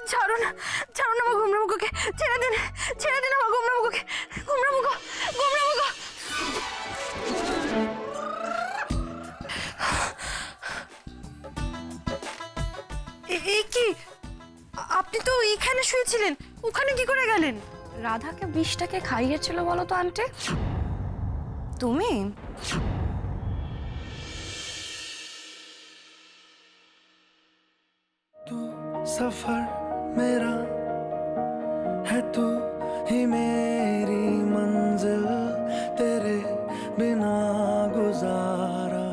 ছাড়ুন, ছাড়ুন আমার গুমরামুখোকে, ছেড়ে দিন, ছেড়ে দিন আমার গুমরামুখোকে। গুমরামুখো, গুমরামুখো। এই কি, আপনি তো এখানে শুয়েছিলেন, ওখানে কি করে গেলেন? রাধাকে বিষটাকে খাইয়েছিল বলো তো আন্টি? তুমি? तू सफर मेरा है, तू ही मेरी मंजिल, तेरे बिना गुजारा।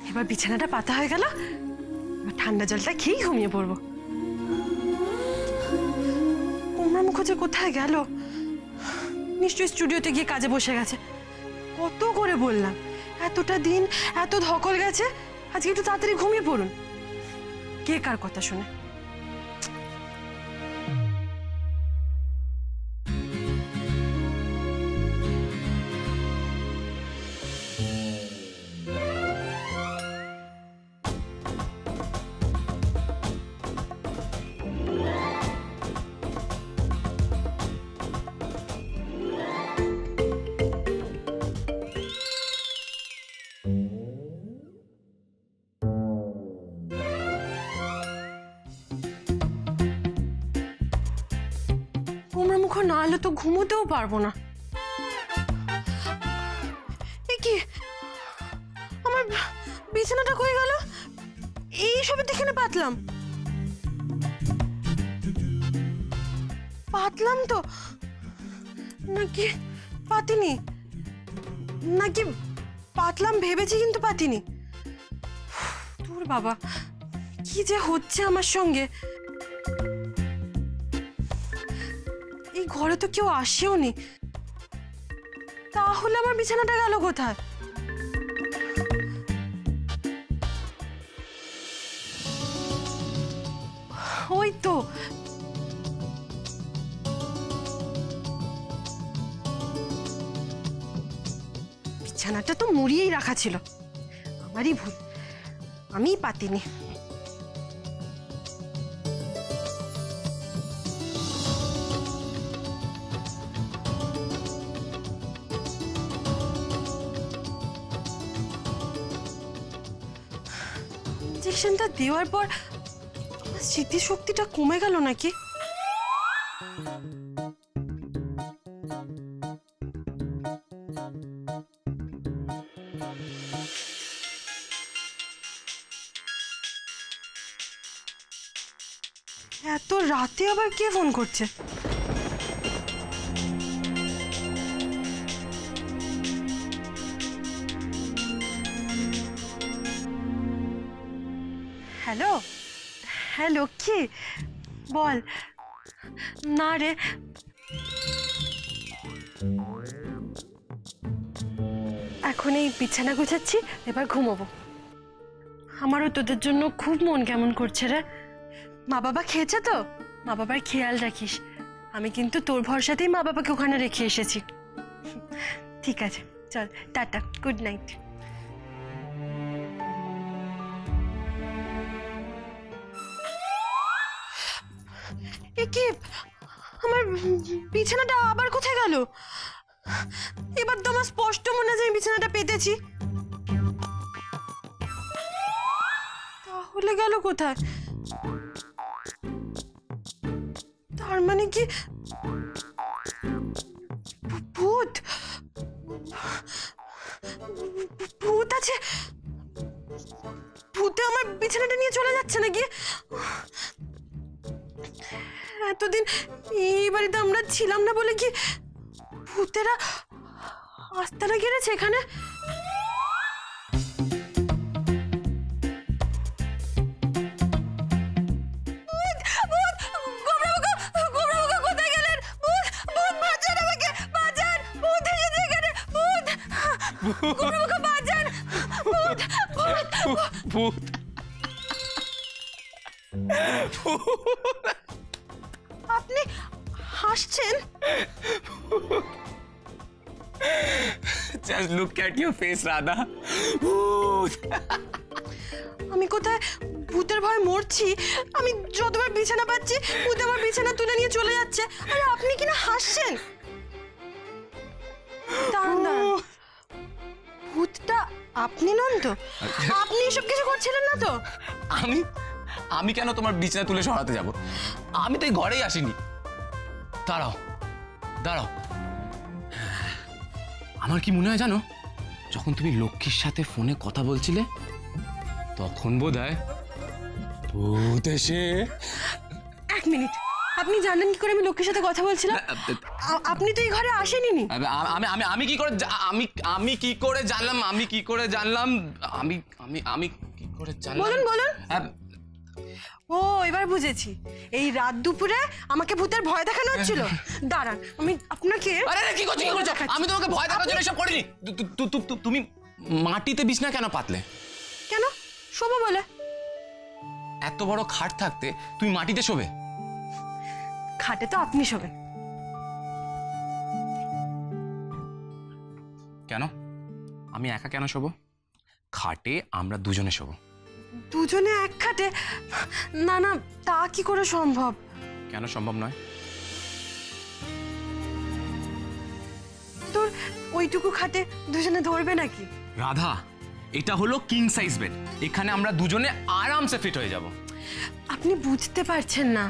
এবার বিছানাটা পাতা হয়ে গেল, ঠান্ডা জলটা খেয়েই ঘুমিয়ে পড়বো। গুমরামুখো যে কোথায় গেল? নিশ্চয়ই স্টুডিওতে গিয়ে কাজে বসে গেছে। কত করে বললাম, এতটা দিন এত ধকল গেছে, আজকে একটু তাড়াতাড়ি ঘুমিয়ে পড়ুন। কে কার কথা শুনে? গুমরামুখো না এলে তো ঘুমোতেও পারবো না। কি, আমার বিছানাটা কই গেল? এইসবের দেখে না পাতলাম, পাতলাম তো নাকি পাতিনি? নাকি পাতলাম ভেবেছি কিন্তু পাতিনি? তোর বাবা, কি যে হচ্ছে আমার সঙ্গে! এই ঘরে তো কেউ আসেও নি, তাহলে আমার বিছানাটা গেল কোথায়? ওই তো, বিছানাটা তো মুড়িয়েই রাখা ছিল, আমারই ভুল, আমিই পাতিনি। ইঞ্জেকশনটা দেওয়ার পর স্মৃতিশক্তিটা কমে গেল নাকি? এত রাতে আবার কে ফোন করছে? হ্যালো, হ্যালো, কে? বল না রে, এখন এই বিছানা গুছাচ্ছি, এবার ঘুমোবো। আমারও তোদের জন্য খুব মন কেমন করছে রে। মা বাবা খেয়েছে তো? মা বাবার খেয়াল রাখিস, আমি কিন্তু তোর ভরসাতেই মা বাবাকে ওখানে রেখে এসেছি। ঠিক আছে, চল টাটা, গুড নাইট। কি, আমার বিছানাটা আবার কোথায় গেল? এবার তো আমার স্পষ্ট মনে হয় বিছানাটা পেতেছি, তাহলে গেল কোথায়? তার মানে কি ভূত? ভূত আছে? ভূতে আমার বিছানাটা নিয়ে চলে যাচ্ছে নাকি? এতদিন এই বাড়িতে আমরা ছিলাম না বলে কি ভূতেরা আস্তানা গেড়েছে এখানে? কোথায় গেলেন? ভূত, ভূত, বাঁচান আমাকে, বাঁচান। কুমড়োমুখো বাঁচান! ভূত! ভূত! ভূত! আপনি হাসছেন? Just look at your face, Radha. ভূত! আমি কোথায় ভূতের ভয় মরছি? আমি যতবার বিছানা পাচ্ছি ভূত আমার বিছানা তুলে নিয়ে চলে যাচ্ছে, আর আপনি কিনা হাসছেন। দাঁড়ান দাঁড়ান, ভূতটা আপনি নন তো? আপনি এসব কিছু করছিলেন না তো? আমি কেন তোমার বিছানা তুলে সরাতে যাব? আমি তো এই ঘরেই আসিনি। দাঁড়াও দাঁড়াও, আমার কি মনে হয় জানো, যখন তুমি লক্ষ্মীর সাথে ফোনে কথা বলছিলে তখন বোধহয় ভূত এসে... এক মিনিট, আপনি জানেন কি করে আমি লক্ষ্মীর সাথে কথা বলছিলাম? আপনি তো এই ঘরে আসেনই। আমি কি করে জানলাম? বলুন বলুন। ও, এবার বুঝেছি, এই রাত দুপুরে আমাকে ভূতের ভয় দেখানো হচ্ছিল। দাঁড়ান, আমি আপনাকে... আরে কি করছো? আমি তোমাকে ভয় দেখানোর জন্য এসব করিনি। তুমি মাটিতে বিছনা কেন পাতলে? কেন? শোবো বলে। এত বড় খাট থাকতে তুমি মাটিতে শোবে? খাটে তো আপনি শোবেন। কেন? আমি একা কেন শোবো? খাটে আমরা দুজনে শোবো। দুজনে এক খাটে? না না, তা কি করে সম্ভব? কেন সম্ভব নয়? তোর ওইটুকু খাটে দুজনে ধরবে নাকি? রাধা, এটা হলো কিং সাইজ বেড, এখানে আমরা দুজনে আরামসে ফিট হয়ে যাব। আপনি বুঝতে পারছেন না,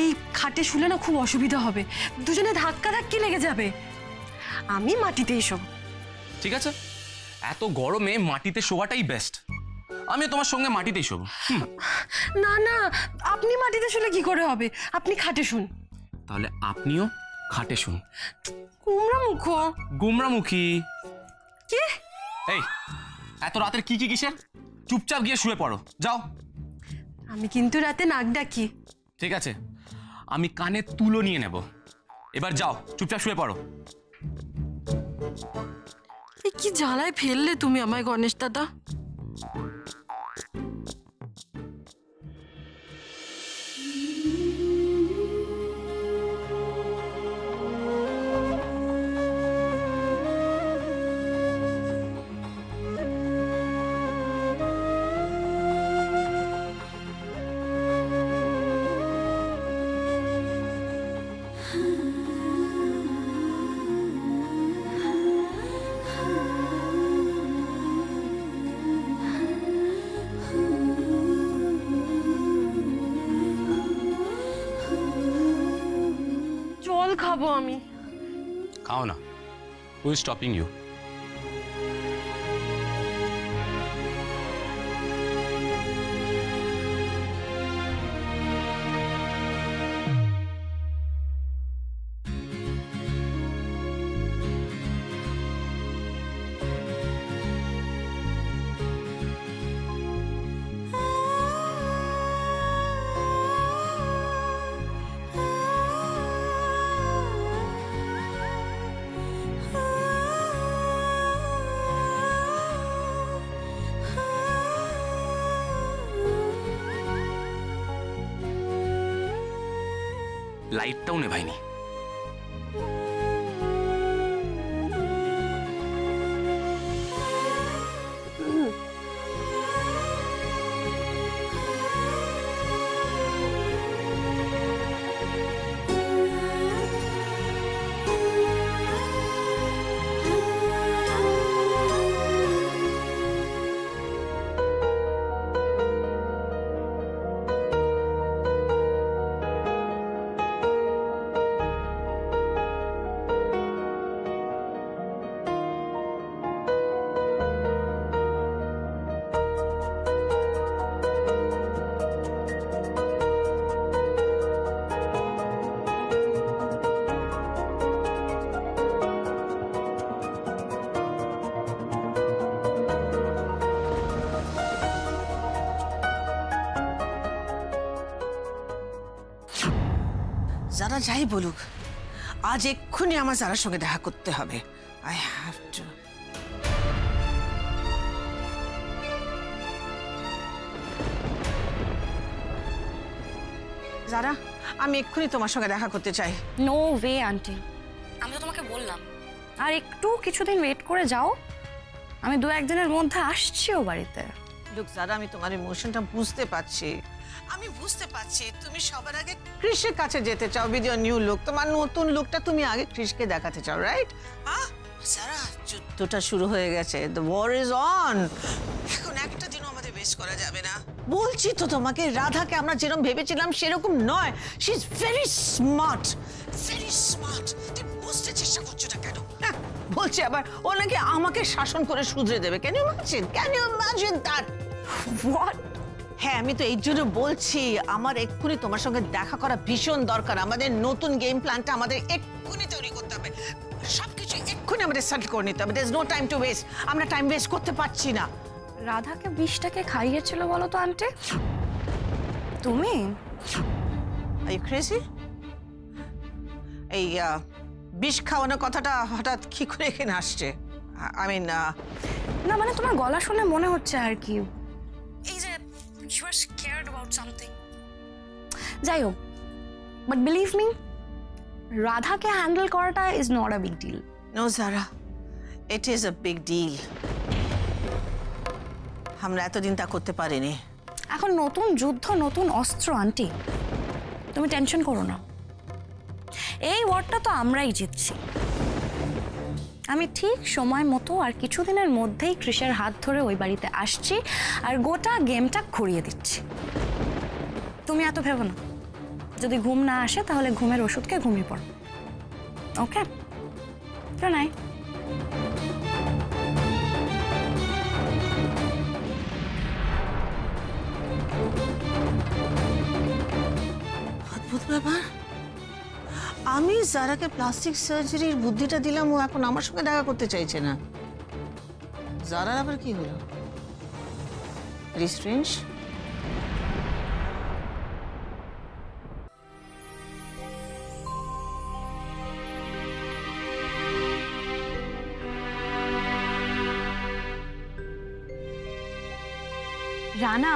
এই খাটে শুলে না খুব অসুবিধা হবে, দুজনে ধাক্কা ধাক্কি লেগে যাবে। আমি মাটিতেই শোব। ঠিক আছে, এত গরমে মাটিতে শোয়াটাই বেস্ট। আমি তোমার সঙ্গে মাটিতেই শোবো। না না, আপনি মাটিতে শুলে কি করে হবে? আপনি খাটে শুন। তাহলে আপনিও খাটে শুন। কুমড়া মুখো। গুমরামুখী কি? এই, এত রাতের কি কিসের? চুপচাপ গিয়ে শুয়ে পড়ো, যাও। আমি কিন্তু রাতে নাক ডাকি। ঠিক আছে, আমি কানে তুলো নিয়ে নেব। এবার যাও, চুপচাপ শুয়ে পড়ো। এই কি জ্বালায় ফেললে তুমি আমায়, গণেশ দাদা। জল খাবো আমি। খাও না, হু ইজ স্টপিং ইউ? লাইটটাও নেভাইনি। যারা যাই বলুক, আজ এক্ষুনি আমার যারার সঙ্গে দেখা করতে হবে। I have to. যারা, আমি এক্ষুনি তোমার সঙ্গে দেখা করতে চাই। নো ওয়ে আন্টি, আমি তো তোমাকে বললাম আর একটু কিছুদিন ওয়েট করে যাও, আমি 2-1 দিনের মধ্যে আসছিও বাড়িতে। লুক যারা, আমি তোমার ইমোশনটা বুঝতে পারছি, আমি বুঝতে পারছি তুমি সবার আগে ক্রিসের কাছে যেতে চাও উইথ ইওর নিউ লুক। তোমার নতুন লুকটা তুমি আগে ক্রিসকে দেখাতে চাও, রাইট? হ্যাঁ যারা, যুদ্ধটা শুরু হয়ে গেছে, দ্য ওয়ার ইজ অন। এখন একটা দিনও আমাদের ওয়েস্ট করা যাবে না। বলছি তো তোমাকে, রাধাকে আমরা যেরকম ভেবেছিলাম সেরকম নয়। She is very smart, very smart. তুমি বুঝতে চেষ্টা করছো না কেন? বলছি আবার ও নাকি আমাকে শাসন করে শুধরে দেবে। Can you imagine? Can you imagine that? What? হ্যাঁ, আমি তো এই জন্য বলছি আমার এক্ষুনি তোমার সঙ্গে দেখা করা ভীষণ দরকার। আমাদের নতুন গেম প্ল্যানটা আমাদের এক্ষুনি তৈরি করতে হবে, সবকিছু এক্ষুনি আমাদের সেটেল করে নিতে হবে। There is no time to waste. আমরা টাইম ওয়েস্ট করতে পারছি না। রাধাকে বিষটাকে খাইয়েছিল বলো তো আন্টি? তুমি? Are you crazy? এই বিষ খাওয়ানোর কথাটা হঠাৎ কি করে এখানে আসছে? আই মিন, না মানে তোমার গলা শুনে মনে হচ্ছে আর কি এই যে you are scared about something. যাই হোক, বাট বিলিভ মি, রাধাকে হ্যান্ডেল করাটা is not a big deal. No Zara, it is a big deal. আমরা এতদিন তা করতে পারিনি। এখন নতুন যুদ্ধ, নতুন অস্ত্র আন্টি, তুমি টেনশন করো না। এই ওয়ারটা তো আমরাই জিতছি। আমি ঠিক সময় মতো আর কিছুদিনের মধ্যেই ক্রিসের হাত ধরে ওই বাড়িতে আসছি আর গোটা গেমটা ঘুরিয়ে দিচ্ছি। তুমি এত ভেবো না, যদি ঘুম না আসে তাহলে ঘুমের ওষুধকে ঘুমিয়ে পড়ো। ওকে, তো নাই। অদ্ভুত ব্যাপার, আমি যারাকে প্লাস্টিক সার্জারির বুদ্ধিটা দিলাম, ও এখন আমার সঙ্গে দেখা করতে চাইছে না। যারার আবার কি হলো? Very strange. Rana,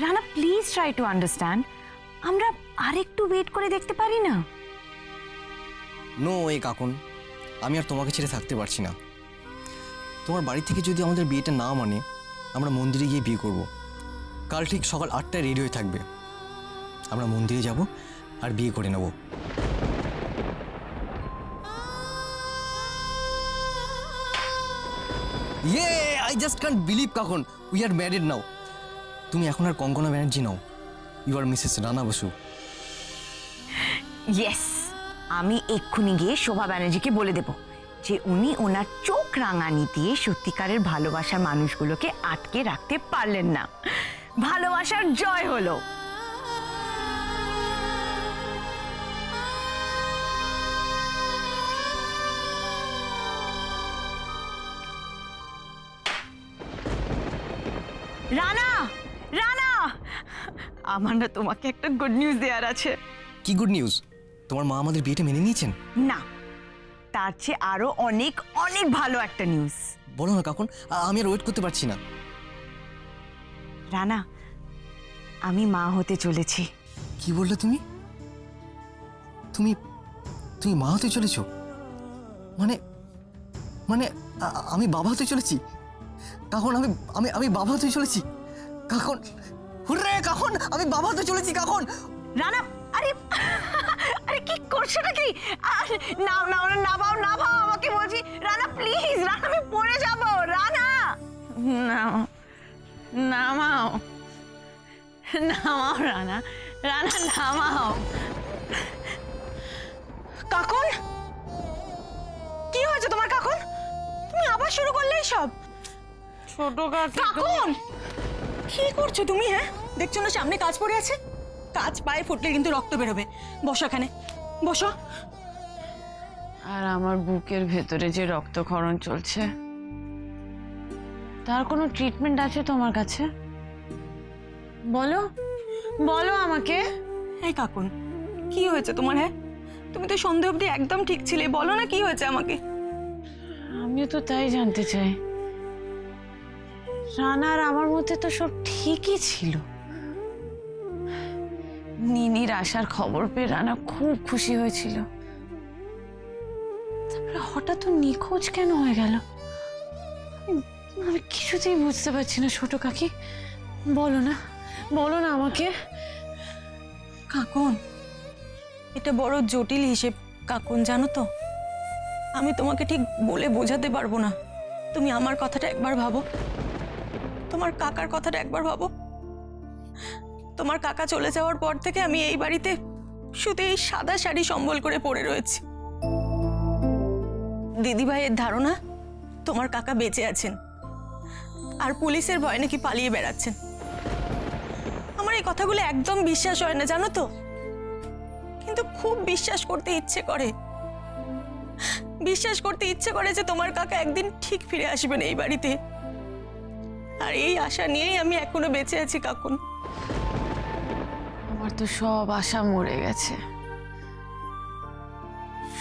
Rana please try to understand. আমরা আরেকটু ওয়েট করে দেখতে পারি না? নো ওয়ে কাকুন, আমি আর তোমাকে ছেড়ে থাকতে পারছি না। তোমার বাড়ি থেকে যদি আমাদের বিয়েটা না মানে, আমরা মন্দিরে গিয়ে বিয়ে করব। কাল ঠিক সকাল 8টায় রেডি হয়ে থাকবে। আমরা মন্দিরে যাব আর বিয়ে করে নেব। ইয়ে, I just can't believe Kakun, we are married now. তুমি এখন আর Konkona Banerjee now, you are Mrs Rana Basu. Yes, আমি এক্ষুনি গিয়ে শোভা ব্যানার্জিকে বলে দেব যে উনি ওনার চোখ রাঙানি দিয়ে সত্যিকারের ভালোবাসার মানুষগুলোকে আটকে রাখতে পারলেন না। ভালোবাসার জয় হলো। রানা, রানা, আমার না তোমাকে একটা গুড নিউজ দেওয়ার আছে। কি গুড নিউজ? তোমার মা আমাদের বিয়েটা মেনে নিয়েছেন? না, তার চেয়ে আরো অনেক অনেক ভালো একটা নিউজ। বলো না কাকুন, আমি আর ওয়েট করতে পারছি না। রানা, আমি মা হতে চলেছি। কি বললে তুমি? তুমি তুমি মা হতে চলেছ? মানে মানে আমি বাবা হতে চলেছি? কাকুন, আমি আমি আমি বাবা হতে চলেছি। কাকুন, হুররে কাকুন, আমি বাবা হতে চলেছি কাকুন। রানা, আরে আরে কি করছো নাকি? নাও নাও, নামাও নামাও আমাকে বলছি। রানা প্লিজ, রানা আমি পড়ে যাব। রানা নাও, নামাও নামাও, রানা রানা নামাও। কাকুন, কি হয়েছে তোমার কাকুন? তুমি আবার শুরু করলে সব? ছোট কাকুন, কি করছো তুমি? হ্যাঁ, দেখছো না সামনে কাজ পড়ে আছে? কাজ পায়ে ফুটলে কিন্তু রক্ত বেরোবে। বসো এখানে, বসো। আর আমার বুকের ভেতরে যে রক্তক্ষরণ চলছে, তার কোনো ট্রিটমেন্ট আছে তোমার কাছে? বলো, বলো আমাকে। এই কাকুন, কি হয়েছে তোমার? হ্যাঁ, তুমি তো সন্দেহ অবধি একদম ঠিক ছিলে। বলো না কি হয়েছে আমাকে। আমিও তো তাই জানতে চাই। রানা আর আমার মধ্যে তো সব ঠিকই ছিল। নিনির আসার খবর পেয়ে রানা খুব খুশি হয়েছিল। তারপরে হঠাৎ তো নিখোঁজ কেন হয়ে গেল? আমি কিছুতেই বুঝতে পারছি না ছোট কাকি। বলো না, বলো না আমাকে। কাকুন, এটা বড় জটিল হিসেব কাকুন, জানো তো। আমি তোমাকে ঠিক বলে বোঝাতে পারবো না। তুমি আমার কথাটা একবার ভাবো, তোমার কাকার কথাটা একবার ভাবো। তোমার কাকা চলে যাওয়ার পর থেকে আমি এই বাড়িতে শুধু এই সাদা শাড়ি সম্বল করে পড়ে রয়েছি। দিদিভাইয়ের ধারণা তোমার কাকা বেঁচে আছেন আর পুলিশের ভয় নাকি পালিয়ে বেড়াচ্ছেন। আমার এই কথাগুলো একদম বিশ্বাস হয় না, জানো তো। কিন্তু খুব বিশ্বাস করতে ইচ্ছে করে, বিশ্বাস করতে ইচ্ছে করে যে তোমার কাকা একদিন ঠিক ফিরে আসবেন এই বাড়িতে। আর এই আশা নিয়েই আমি এখনো বেঁচে আছি কাকুন। আমার তো সব আশা মরে গেছে।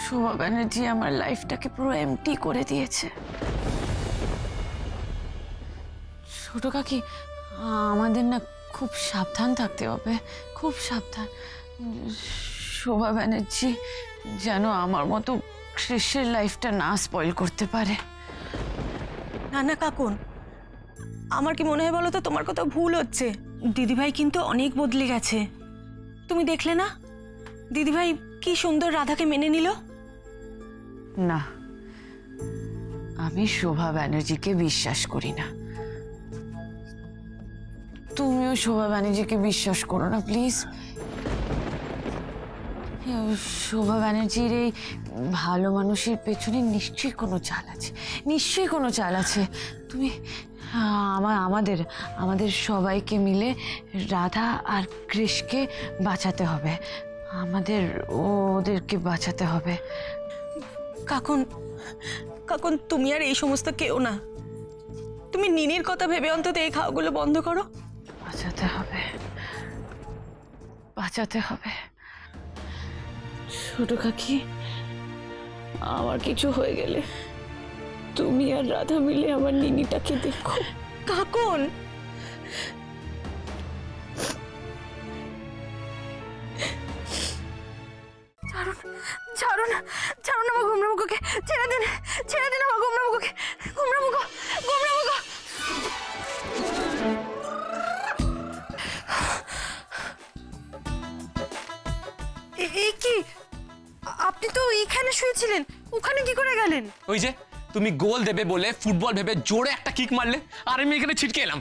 শোভা ব্যানার্জি আমার লাইফটাকে পুরো এমটি করে দিয়েছে। ছোট কাকি, আমাদের না খুব সাবধান থাকতে হবে, খুব সাবধান। শোভা ব্যানার্জি যেন আমার মতো কৃষের লাইফটা না স্পয়েল করতে পারে। না না কাকুন, আমার কি মনে হয় বলো তো, তোমার কথা ভুল হচ্ছে। দিদিভাই কিন্তু অনেক বদলে গেছে। তুমি দেখলে না দিদিভাই কি সুন্দর রাধাকে মেনে নিল। না, আমি শোভা ব্যানার্জিকে বিশ্বাস করি না। তুমিও শোভা ব্যানার্জিকে বিশ্বাস করো না প্লিজ। শোভা ব্যানার্জির এই ভালো মানুষের পেছনে নিশ্চয়ই কোনো চাল আছে, নিশ্চয়ই কোনো চাল আছে। তুমি আমাদের সবাইকে মিলে রাধা আর কৃষকে বাঁচাতে হবে। ওদেরকে বাঁচাতে হবে। কাকুন, কাকুন তুমি আর এই সমস্ত কেউ না। তুমি নিনির কথা ভেবে অন্তত এই খাওয়াগুলো বন্ধ করো। বাঁচাতে হবে, বাঁচাতে হবে। ছোট কাকি, আমার কিছু হয়ে গেলে তুমি আর রাধা মিলে আমার নিনিটাকে দেখো। কাকুন, ছাড়ুন ছাড়ুন ছাড়ুন আমার গুমরামুখোকে, ছেড়ে দিন, ছেড়ে দিন আমার গুমরামুখোকে। গুমরামুখো, গুমরামুখো। এই কি, আপনি তো এইখানে শুয়েছিলেন, ওখানে কি করে গেলেন? ওই যে তুমি গোল দেবে বলে ফুটবল ভেবে জোরে একটা কিক মারলে আর আমি এখানে ছিটকে এলাম।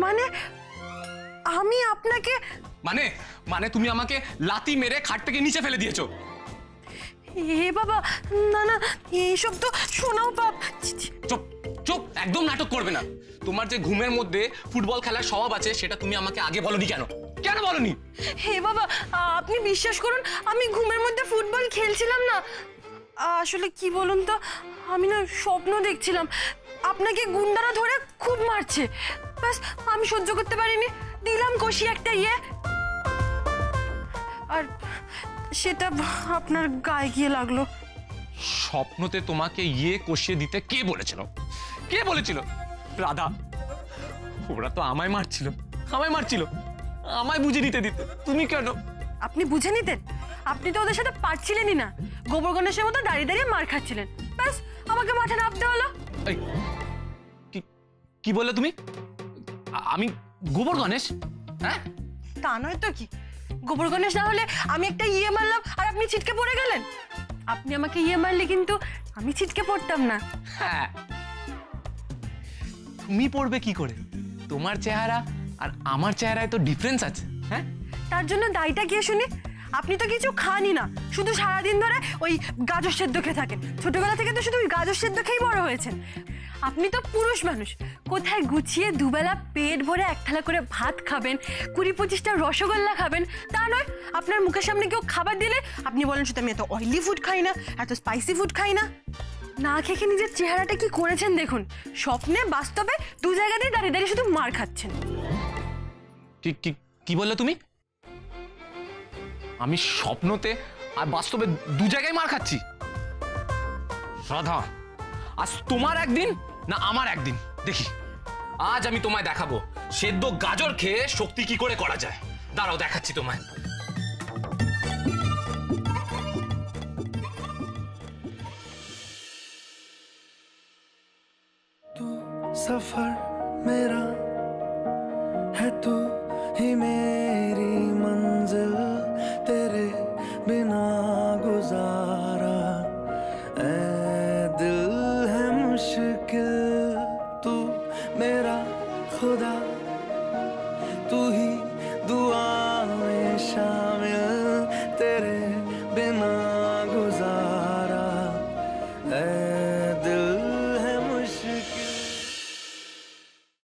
মানে আমি আপনাকে মানে মানে তুমি আমাকে লাথি মেরে খাট থেকে নিচে ফেলে দিয়েছো। এ বাবা, না না, এইসব তো শোনাও পাপ। চুপ চুপ, একদম নাটক করবে না। তোমার যে ঘুমের মধ্যে ফুটবল খেলার স্বভাব আছে সেটা তুমি আমাকে আগে বলনি কেন? কেন বলনি? হে বাবা, আপনি বিশ্বাস করুন, আমি ঘুমের মধ্যে ফুটবল খেলছিলাম না। আসলে কি বলুন তো, আমি না স্বপ্ন দেখছিলাম আপনাকে গুন্ডারা ধরে খুব মারছে। ব্যাস আমি সহ্য করতে পারিনি, দিলাম কষি একটা ইয়ে, আর সেটা আপনার গায়ে গিয়ে লাগলো। স্বপ্নতে তোমাকে ইয়ে কষিয়ে দিতে কে বলেছিল? কে বলেছিল? রাধা। ওরা তো আমায় মারছিল, আমায় বুঝে নিতে দিতে। তুমি কেন? আপনি বুঝে নিতেন? আপনি তো ওদের সাথে পারছিলেনই না, গোবর গণেশের মতো দাঁড়িয়ে দাঁড়িয়ে মার খাচ্ছিলেন। ব্যাস আমাকে মাঠে নামতে হলো। কি বললে তুমি? আমি গোবর গণেশ? হ্যাঁ, তা নয় তো কি, গোবর গণেশ না হলে আমি একটা ইয়ে মারলাম আর আপনি ছিটকে পড়ে গেলেন। আপনি আমাকে ইয়ে মারলে কিন্তু আমি ছিটকে পড়তাম না। হ্যাঁ, তুমি পড়বে কি করে? তোমার চেহারা আর আমার চেহারায় তো ডিফারেন্স আছে। হ্যাঁ, তার জন্য দায়টা কে শুনি? আপনি তো কিছু খানই না, শুধু সারাদিন ধরে ওই গাজর সেদ্ধ খেয়ে থাকেন। ছোটবেলা থেকে তো শুধু ওই গাজর সেদ্ধ খেয়েই বড় হয়েছেন। আপনি তো পুরুষ মানুষ, কোথায় গুছিয়ে দুবেলা পেট ভরে এক থালা করে ভাত খাবেন, 20-25টা রসগোল্লা খাবেন। তা নয়, আপনার মুখের সামনে কেউ খাবার দিলে আপনি বলেন শুধু আমি এত অয়েলি ফুড খাই না, এত স্পাইসি ফুড খাই না। না খেয়ে নিজের চেহারাটা কি করেছেন দেখুন। স্বপ্নে বাস্তবে দু জায়গাতেই দাঁড়িয়ে দাঁড়িয়ে শুধু মার খাচ্ছেন। কি বললে তুমি? আমি স্বপ্নতে আর বাস্তবে দু জায়গায় মার খাচ্ছি? রাধা, আজ তোমার একদিন না আমার একদিন, দেখি আজ আমি তোমায় দেখাবো সেদ্ধ গাজর খেয়ে শক্তি কি করে করা যায় দাঁড়াও দেখাচ্ছি তোমায়। तू सफर मेरा है, तू ही मेरी मंजिल, तेरे बिना गुजारा ऐ दिल है मुश्किल। तू मेरा खुदा, तू ही दुआ में शामिल।